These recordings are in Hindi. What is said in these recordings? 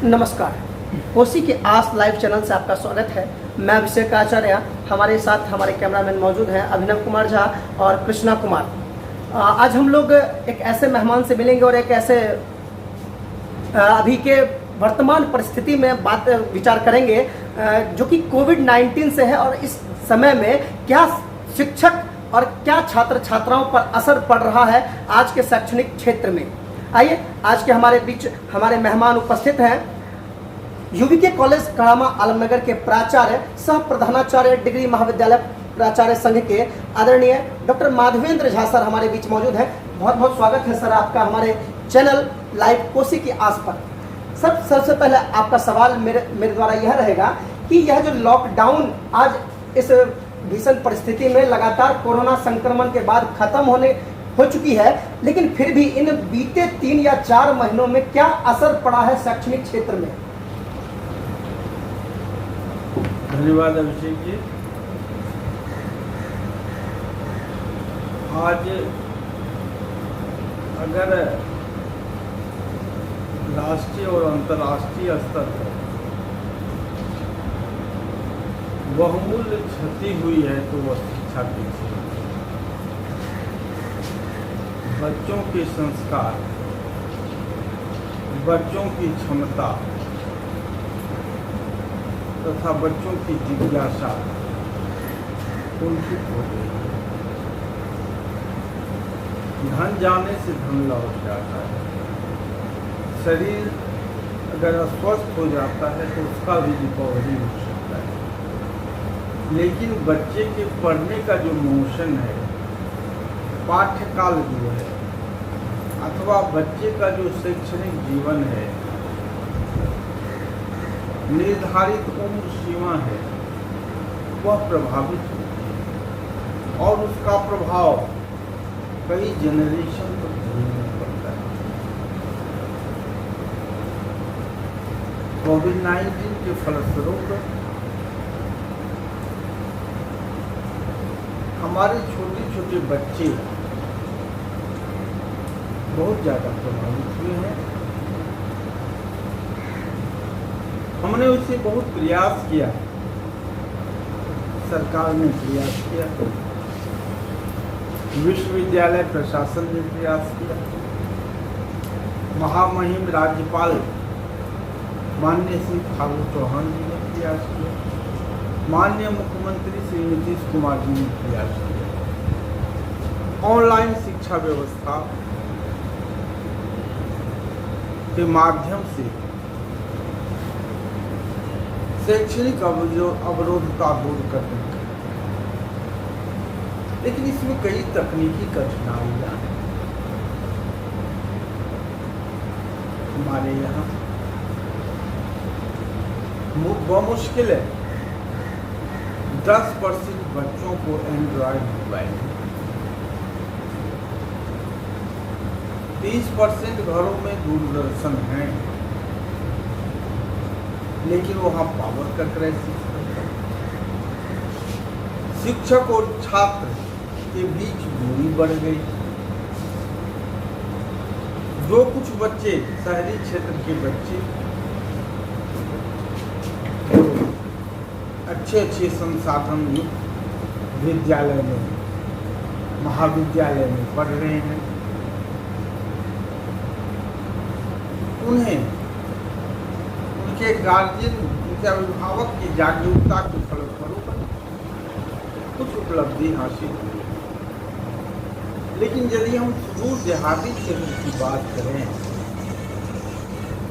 नमस्कार। कोसी के आस लाइव चैनल से आपका स्वागत है। मैं अभिषेक आचार्य, हमारे साथ हमारे कैमरामैन मौजूद हैं अभिनव कुमार झा और कृष्णा कुमार। आज हम लोग एक ऐसे मेहमान से मिलेंगे और एक ऐसे अभी के वर्तमान परिस्थिति में बात विचार करेंगे जो कि कोविड-19 से है और इस समय में क्या शिक्षक और क्या छात्र छात्राओं पर असर पड़ रहा है आज के शैक्षणिक क्षेत्र में। आइए, आज के हमारे बीच हमारे मेहमान उपस्थित हैं यूवीके कॉलेज कड़ामा आलमनगर के प्राचार्य सह प्रधानाचार्य डिग्री महाविद्यालय प्राचार्य संघ के आदरणीय डॉक्टर माधवेंद्र झा सर हमारे बीच मौजूद हैं। बहुत बहुत स्वागत है सर आपका हमारे चैनल लाइव कोसी के आस पर। सर, सबसे पहले आपका सवाल मेरे द्वारा यह रहेगा कि यह जो लॉकडाउन आज इस भीषण परिस्थिति में लगातार कोरोना संक्रमण के बाद खत्म हो चुकी है, लेकिन फिर भी इन बीते 3 या 4 महीनों में क्या असर पड़ा है शैक्षणिक क्षेत्र में? धन्यवाद अभिषेक जी। आज अगर राष्ट्रीय और अंतर्राष्ट्रीय स्तर पर बहुमूल्य क्षति हुई है तो वह शिक्षा की थी। बच्चों के संस्कार, बच्चों की क्षमता तथा बच्चों की जिज्ञासा कुंठित हो गई है। धन जाने से धन लौट जाता है। शरीर अगर अस्वस्थ हो जाता है तो उसका भी रिकवरी हो सकता है, लेकिन बच्चे के पढ़ने का जो मोशन है, पाठ्यकाल जो है अथवा बच्चे का जो शैक्षणिक जीवन है, निर्धारित उम्र सीमा है, वह प्रभावित होती है और उसका प्रभाव कई जनरेशन तक झेलना पड़ता है। कोविड-19 के फलस्वरूप हमारे छोटे छोटे बच्चे बहुत ज़्यादा प्रभावित हुए हैं। हमने उससे बहुत प्रयास किया, सरकार ने प्रयास किया, विश्वविद्यालय प्रशासन ने प्रयास किया, महामहिम राज्यपाल माननीय श्री फागू चौहान जी ने प्रयास किया, माननीय मुख्यमंत्री श्री नीतीश कुमार जी ने प्रयास किया। ऑनलाइन शिक्षा व्यवस्था के माध्यम से शैक्षणिक अवरोधता दूर करने का, लेकिन इसमें कई तकनीकी कठिनाइयां हैं। हमारे यहाँ मुश्किल है 10% बच्चों को एंड्रॉयड मोबाइल, 30% घरों में दूरदर्शन है, लेकिन वहाँ पावर का क्राइसिस है। शिक्षक और छात्र के बीच दूरी बढ़ गई। जो कुछ बच्चे शहरी क्षेत्र के बच्चे अच्छे संसाधन युक्त विद्यालय में, महाविद्यालय में पढ़ रहे हैं, उन्हें उनके गार्जियन, उनके अभिभावक की जागरूकता के फलस्वरूप कुछ उपलब्धि हासिल हुई। लेकिन यदि हम सुदूर देहाती क्षेत्र की बात करें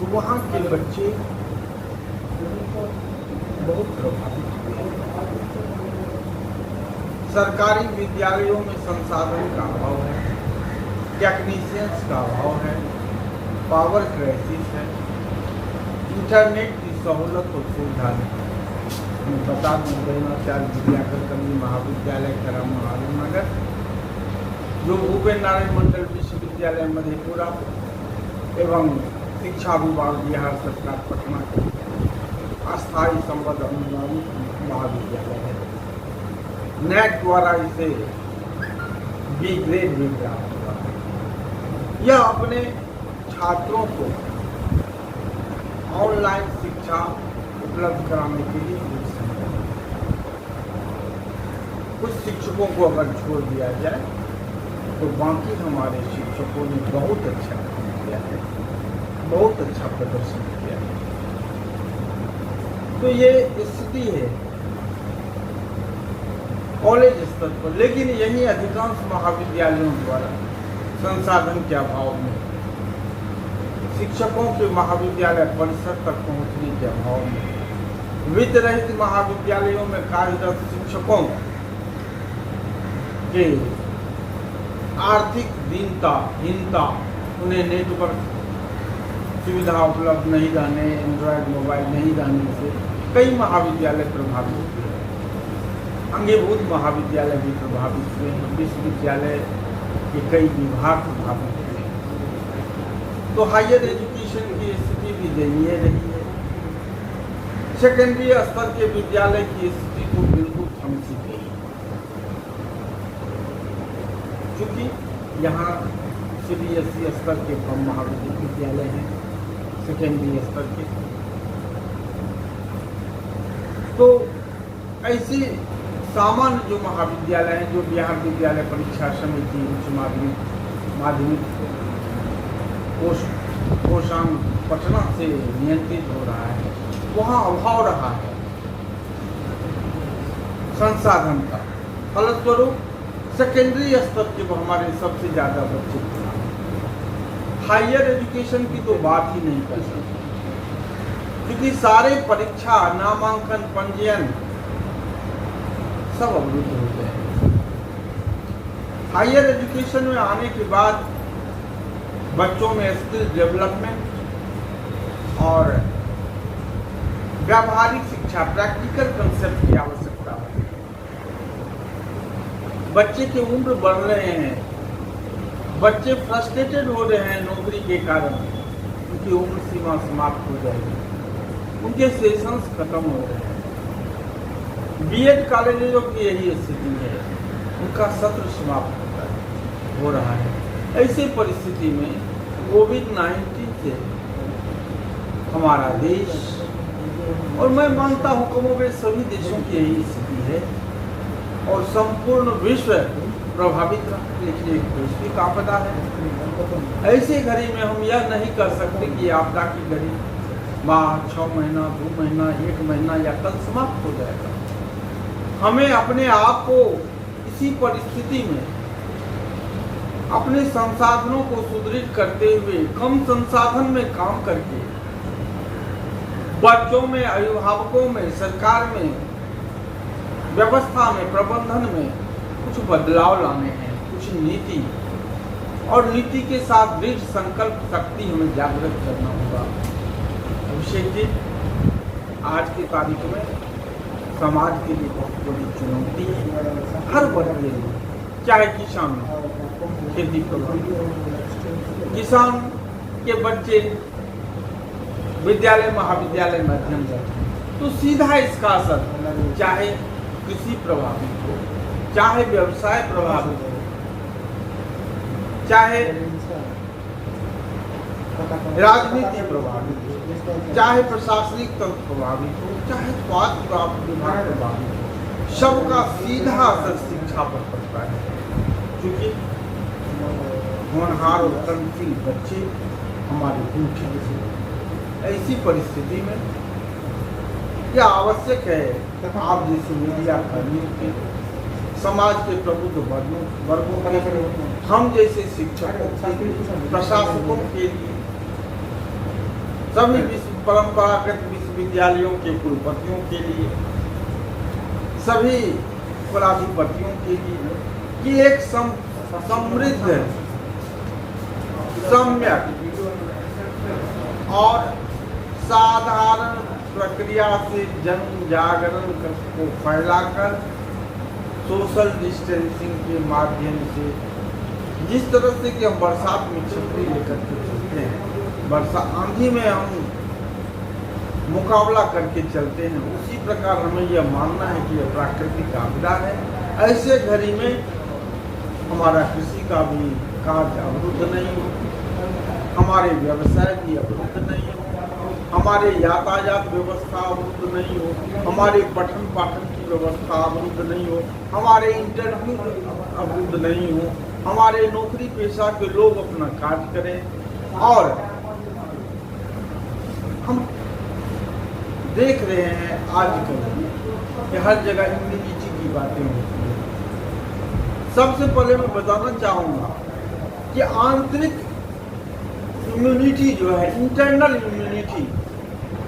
तो वहाँ के बच्चे बहुत प्रभावित हुए। सरकारी विद्यालयों में संसाधन का अभाव है, टेक्नीशियंस का अभाव है, पावर क्राइसिस है, इंटरनेट की सहूलत और सुविधा नहीं। मैं बता दूँ, द्रोणाचार्य विद्याकर कन्या महाविद्यालय कड़ामा आलमनगर, जो भूपेन्द्र नारायण मंडल विश्वविद्यालय मधेपुरा एवं शिक्षा विभाग बिहार सरकार पटना के अस्थायी संबद्ध अनुदानित महाविद्यालय है। नेट द्वारा इसे बी ग्रेड भी प्राप्त हुआ है। यह अपने छात्रों को ऑनलाइन शिक्षा उपलब्ध कराने के लिए एक संगठन है। कुछ शिक्षकों को अगर छोड़ दिया जाए तो बाकी हमारे शिक्षकों ने बहुत अच्छा काम किया है, बहुत अच्छा प्रदर्शन किया है। तो ये स्थिति है कॉलेज स्तर पर, लेकिन यही अधिकांश महाविद्यालयों द्वारा संसाधन के अभाव में, शिक्षकों के महाविद्यालय परिसर तक पहुंचने के अभाव में, वित्त रहित महाविद्यालयों में कार्यरत शिक्षकों के आर्थिक हीनता, उन्हें नेटवर्क सुविधा उपलब्ध नहीं रहने, एंड्रॉयड मोबाइल नहीं रहने से कई महाविद्यालय प्रभावित हुए हैं। अंगीभूत महाविद्यालय भी प्रभावित हुए हैं, विश्वविद्यालय के कई विभाग प्रभावित हुए हैं। तो हायर एजुकेशन की स्थिति भी दयनीय रही है। सेकेंडरी स्तर के विद्यालय की स्थिति तो बिल्कुल थम सी गई, क्योंकि यहाँ CBSE स्तर के कम महाविद्यालय हैं, सेकेंडरी स्तर के। तो ऐसे सामान्य जो महाविद्यालय हैं, जो बिहार विद्यालय परीक्षा समिति, उच्च माध्यमिक कोषांग पटना से नियंत्रित हो रहा है, वहाँ अभाव रहा है संसाधन का। फलस्वरूप सेकेंडरी स्तर के हमारे सबसे ज़्यादा बच्चे, हायर एजुकेशन की तो बात ही नहीं कर सकते, क्योंकि सारे परीक्षा, नामांकन, पंजीयन सब अवरुद्ध हो गए। हायर एजुकेशन में आने के बाद बच्चों में स्किल डेवलपमेंट और व्यावहारिक शिक्षा, प्रैक्टिकल कंसेप्ट की आवश्यकता है। बच्चे की उम्र बढ़ रहे हैं, बच्चे फ्रस्ट्रेटेड हो रहे हैं नौकरी के कारण, उनकी उम्र सीमा समाप्त हो जाएगी, उनके सेशंस खत्म हो रहे हैं। बीएड कॉलेजों की यही स्थिति है, उनका सत्र समाप्त हो रहा है। ऐसे परिस्थिति में कोविड-19 से हमारा देश, और मैं मानता हूँ कमोबेश सभी देशों की यही स्थिति है, और संपूर्ण विश्व प्रभावित रहा, लेकिन एक वैश्विक आपदा है। ऐसे घड़ी में हम यह नहीं कर सकते कि आपदा की घड़ी माह, 6 महीना, 2 महीना, 1 महीना या कल समाप्त हो जाएगा। हमें अपने आप को इसी परिस्थिति में अपने संसाधनों को सुदृढ़ करते हुए, कम संसाधन में काम करके, बच्चों में, अभिभावकों में, सरकार में, व्यवस्था में, प्रबंधन में कुछ बदलाव लाने हैं, कुछ नीति, और नीति के साथ दृढ़ संकल्प शक्ति हमें जागृत करना होगा। अभिषेक जी, आज की तारीख में समाज के लिए बहुत बड़ी चुनौती है, हर वर्ग के लिए, चाहे किसान हो, खेती प्रभावित, किसान के बच्चे विद्यालय, महाविद्यालय, मध्यम वर्ग, तो सीधा इसका असर चाहे कृषि प्रभावित हो, चाहे व्यवसाय प्रभावित हो, चाहे राजनीति प्रभावित हो, चाहे प्रशासनिक तंत्र प्रभावित हो, चाहे स्वास्थ्य विभाग प्रभावित हो, सबका सीधा असर शिक्षा पर पड़ता है। क्योंकि होनहार और कर्मशील बच्चे हमारे भूखे हैं। ऐसी परिस्थिति में यह आवश्यक है आप जैसे मीडिया कर्मियों के, समाज के प्रबुद्ध वर्गों के, हम जैसे शिक्षकों के, प्रशासकों के लिए, सभी परंपरागत विश्वविद्यालयों के कुलपतियों के लिए, सभी कुलाधिपतियों के लिए कि एक समृद्ध, सम्यक और साधारण प्रक्रिया से जन जागरण को फैलाकर सोशल डिस्टेंसिंग के माध्यम से, जिस तरह से कि हम बरसात में छतरी लेकर के चलते हैं, बरसा आंधी में हम मुकाबला करके चलते हैं, उसी प्रकार हमें यह मानना है कि यह प्राकृतिक आपदा है। ऐसे घड़ी में हमारा कृषि का भी कार्य अवरुद्ध नहीं हो, हमारे व्यवसाय भी अवरुद्ध नहीं हो, हमारे यातायात व्यवस्था अवरुद्ध नहीं हो, हमारे पठन पाठन की व्यवस्था अवरुद्ध नहीं हो, हमारे इंटरव्यू अवरुद्ध नहीं हो, हमारे नौकरी पेशा के लोग अपना कार्य करें। और हम देख रहे हैं आजकल कि हर जगह इम्यूनिटी की बातें होती हैं। सबसे पहले मैं बताना चाहूँगा कि आंतरिक इम्यूनिटी जो है, इंटरनल इम्यूनिटी,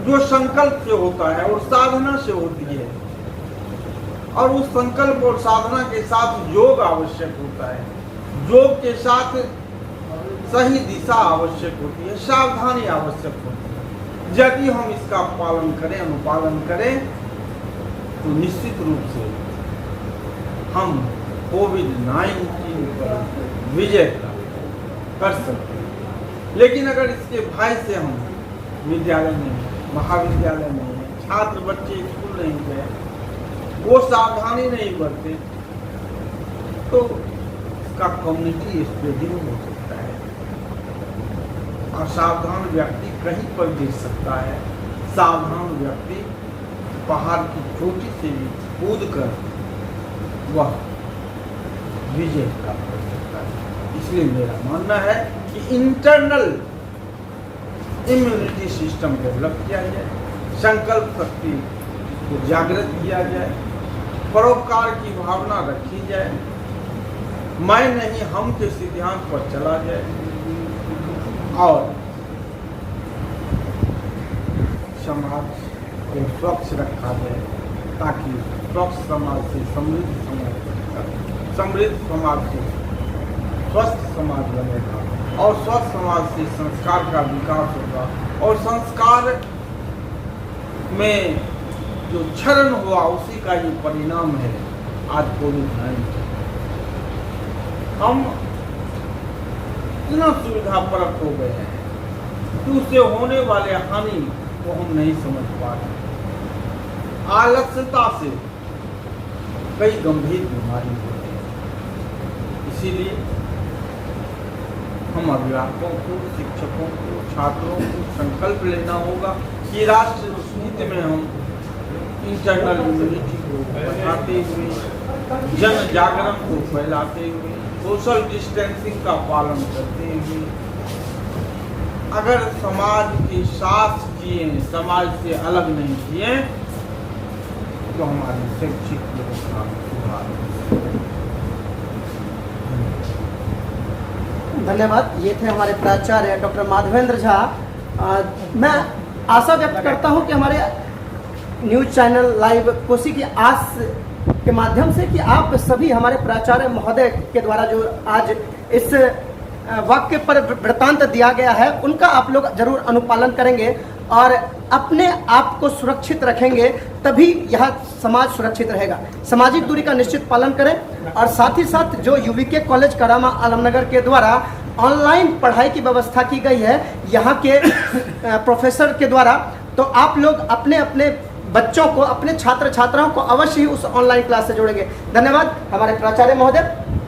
जो संकल्प से होता है और साधना से होती है, और उस संकल्प और साधना के साथ योग आवश्यक होता है। योग के साथ सही दिशा आवश्यक होती है, सावधानी आवश्यक होती है। यदि हम इसका पालन करें, अनुपालन करें, तो निश्चित रूप से हम कोविड-19 पर विजय कर सकते हैं। लेकिन अगर इसके भय से हम विद्यालय में, महाविद्यालय में, छात्र बच्चे स्कूल नहीं गए, वो सावधानी नहीं बरते, तो इसका कम्युनिटी स्प्रेडिंग हो सकता है। असावधान व्यक्ति कहीं पर गिर सकता है। सावधान व्यक्ति पहाड़ की चोटी से भी कूद कर वह विजय प्राप्त कर सकता है। इसलिए मेरा मानना है कि इंटरनल इम्यूनिटी सिस्टम डेवलप किया जाए, संकल्प शक्ति को जागृत किया जाए, परोपकार की भावना रखी जाए, मैं नहीं हम के सिद्धांत पर चला जाए, और समाज को स्वच्छ रखा जाए, ताकि स्वच्छ समाज से समृद्ध समाज, समृद्ध समाज से स्वस्थ समाज बनेगा, और स्वस्थ समाज से संस्कार का विकास होगा, और संस्कार में जो क्षरण हुआ उसी का ये परिणाम है आज कोविड-19। हम इतना सुविधा परक हो गए हैं कि उससे होने वाले हानि को हम नहीं समझ पा रहे। आलस्यता से कई गंभीर बीमारी होती है। इसीलिए हम अभिभावकों को, शिक्षकों को, छात्रों को संकल्प लेना होगा कि राष्ट्र हित में हम इंटरनल इम्यूनिटी को बढ़ाते हुए, जन जागरण को फैलाते हुए, सोशल डिस्टेंसिंग का पालन करते हुए, अगर समाज के साथ जिए, समाज से अलग नहीं जिए, तो हमारी शैक्षिक व्यवस्था में सुधार हो। धन्यवाद। ये थे हमारे प्राचार्य डॉक्टर माधवेंद्र झा। मैं आशा व्यक्त करता हूं कि हमारे न्यूज चैनल लाइव कोसी की आस के माध्यम से कि आप सभी हमारे प्राचार्य महोदय के द्वारा जो आज इस वाक्य पर वृत्तांत दिया गया है, उनका आप लोग जरूर अनुपालन करेंगे और अपने आप को सुरक्षित रखेंगे, तभी यह समाज सुरक्षित रहेगा। सामाजिक दूरी का निश्चित पालन करें, और साथ ही साथ जो यूवीके कॉलेज करामा आलमनगर के द्वारा ऑनलाइन पढ़ाई की व्यवस्था की गई है यहाँ के प्रोफेसर के द्वारा, तो आप लोग अपने अपने बच्चों को, अपने छात्र छात्राओं को अवश्य ही उस ऑनलाइन क्लास से जोड़ेंगे। धन्यवाद हमारे प्राचार्य महोदय।